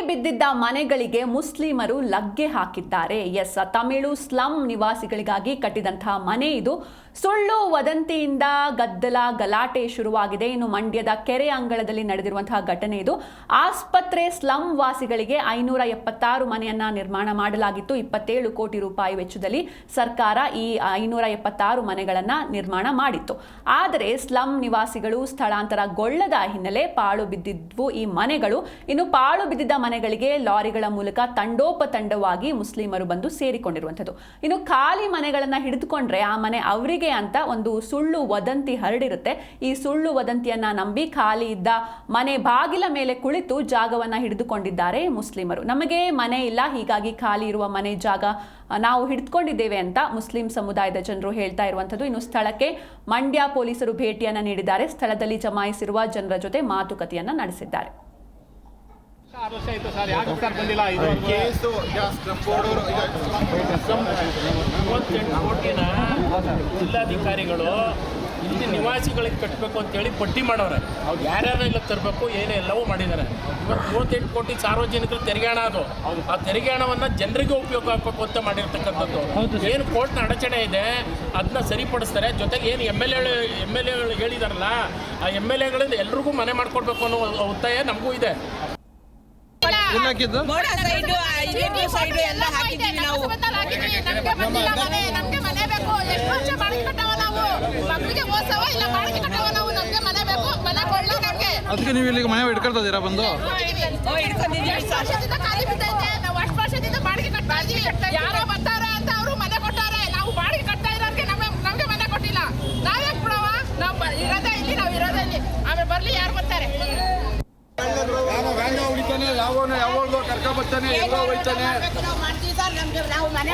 ಬಿದ್ದಿದ್ದ ಮನೆಗಳಿಗೆ ಮುಸ್ಲಿಮರು ಲಗ್ಗೆ ಹಾಕಿದ್ದಾರೆ. ಎಸ್, ತಮಿಳು ಸ್ಲಂ ನಿವಾಸಿಗಳಿಗಾಗಿ ಕಟ್ಟಿದಂತಹ ಮನೆ ಇದು. ಸುಳ್ಳು ವದಂತಿಯಿಂದ ಗದ್ದಲ ಗಲಾಟೆ ಶುರುವಾಗಿದೆ. ಇನ್ನು ಮಂಡ್ಯದ ಕೆರೆ ಅಂಗಳದಲ್ಲಿ ನಡೆದಿರುವಂತಹ ಘಟನೆ ಇದು. ಆಸ್ಪತ್ರೆ ಸ್ಲಂ ವಾಸಿಗಳಿಗೆ 576 ಮನೆಯನ್ನ ನಿರ್ಮಾಣ ಮಾಡಲಾಗಿತ್ತು. 27 ಕೋಟಿ ರೂಪಾಯಿ ವೆಚ್ಚದಲ್ಲಿ ಸರ್ಕಾರ ಈ 576 ಮನೆಗಳನ್ನ ನಿರ್ಮಾಣ ಮಾಡಿತ್ತು. ಆದರೆ ಸ್ಲಂ ನಿವಾಸಿಗಳು ಸ್ಥಳಾಂತರಗೊಳ್ಳದ ಹಿನ್ನೆಲೆ ಪಾಳು ಬಿದ್ದಿದ್ವು ಈ ಮನೆಗಳು. ಇನ್ನು ಪಾಳು ಬಿದ್ದಿದ್ದ ಮನೆಗಳಿಗೆ ಲಾರಿಗಳ ಮೂಲಕ ತಂಡೋಪತಂಡವಾಗಿ ಮುಸ್ಲಿಮರು ಬಂದು ಸೇರಿಕೊಂಡಿರುವಂಥದ್ದು. ಇನ್ನು ಖಾಲಿ ಮನೆಗಳನ್ನ ಹಿಡಿದುಕೊಂಡ್ರೆ ಆ ಮನೆ ಅವರಿಗೆ ಅಂತ ಒಂದು ಸುಳ್ಳು ವದಂತಿ ಹರಡಿರುತ್ತೆ. ಈ ಸುಳ್ಳು ವದಂತಿಯನ್ನ ನಂಬಿ ಖಾಲಿ ಇದ್ದ ಮನೆ ಬಾಗಿಲ ಮೇಲೆ ಕುಳಿತು ಜಾಗವನ್ನ ಹಿಡಿದುಕೊಂಡಿದ್ದಾರೆ ಮುಸ್ಲಿಮರು. ನಮಗೆ ಮನೆ ಇಲ್ಲ, ಹೀಗಾಗಿ ಖಾಲಿ ಇರುವ ಮನೆ ಜಾಗ ನಾವು ಹಿಡಿದುಕೊಂಡಿದ್ದೇವೆ ಅಂತ ಮುಸ್ಲಿಂ ಸಮುದಾಯದ ಜನರು ಹೇಳ್ತಾ ಇರುವಂಥದ್ದು. ಇನ್ನು ಸ್ಥಳಕ್ಕೆ ಮಂಡ್ಯ ಪೊಲೀಸರು ಭೇಟಿಯನ್ನ ನೀಡಿದ್ದಾರೆ. ಸ್ಥಳದಲ್ಲಿ ಜಮಾಯಿಸಿರುವ ಜನರ ಜೊತೆ ಮಾತುಕತೆಯನ್ನ ನಡೆಸಿದ್ದಾರೆ. ಜಿಲ್ಲಾಧಿಕಾರಿಗಳು ಇಲ್ಲಿ ನಿವಾಸಿಗಳಿಗೆ ಕಟ್ಟಬೇಕು ಅಂತೇಳಿ ಪಟ್ಟಿ ಮಾಡೋರೆ. ಯಾರ್ಯಾರು ಇಲ್ಲ ತರಬೇಕು ಏನೇ ಎಲ್ಲವೂ ಮಾಡಿದ್ದಾರೆ. ಇವತ್ತು 38 ಕೋಟಿ ಸಾರ್ವಜನಿಕರು ತೆರಿಗೆ ಹಣ, ಅದು ಆ ತೆರಿಗೆ ಹಣವನ್ನು ಜನರಿಗೆ ಉಪಯೋಗ ಆಗಬೇಕು ಅಂತ ಮಾಡಿರ್ತಕ್ಕಂಥದ್ದು. ಏನು ಕೋರ್ಟ್ನ ಅಡಚಣೆ ಇದೆ ಅದನ್ನ ಸರಿಪಡಿಸ್ತಾರೆ. ಜೊತೆಗೆ ಏನು ಎಮ್ ಎಲ್ ಎಗಳು ಹೇಳಿದಾರಲ್ಲ, ಆ ಎಮ್ ಎಲ್ ಎಗಳಿಂದ ಎಲ್ರಿಗೂ ಮನೆ ಮಾಡ್ಕೊಡ್ಬೇಕು ಅನ್ನೋ ಒತ್ತಾಯ ನಮಗೂ ಇದೆ. ಅದಕ್ಕೆ ನೀವು ಇಲ್ಲಿಗೆ ಮನೆ ಇಟ್ಕೊಳ್ತಾ ಇದ್ದೀರಾ? ಬಂದು ಯಾರೋ ಬರ್ತಾರೆ ಅಂತ ಅವರು ಮನೆ ಕೊಟ್ಟಾರೆ. ನಾವು ಬಾಡಿಗೆ ಕಟ್ತಾ ಇರೋರಿಗೆ ನಮ್ಗೆ ಮನೆ ಕೊಟ್ಟಿಲ್ಲ. ನಾವೇ ಬಿಡವ, ನಾವು ಇರೋದೇ ಇಲ್ಲಿ, ನಾವು ಇರೋದೇ ಇಲ್ಲಿ. ಆಮೇಲೆ ಬರ್ಲಿ, ಯಾರು ಬರ್ತಾರೆ? ಯಾವಾಗ ಕರ್ಕೊಂಡ್ ಬರ್ತಾನೆ, ಎಲ್ಲ ಹೋಗ್ತಾನೆ. ನಾವು ಮನೆ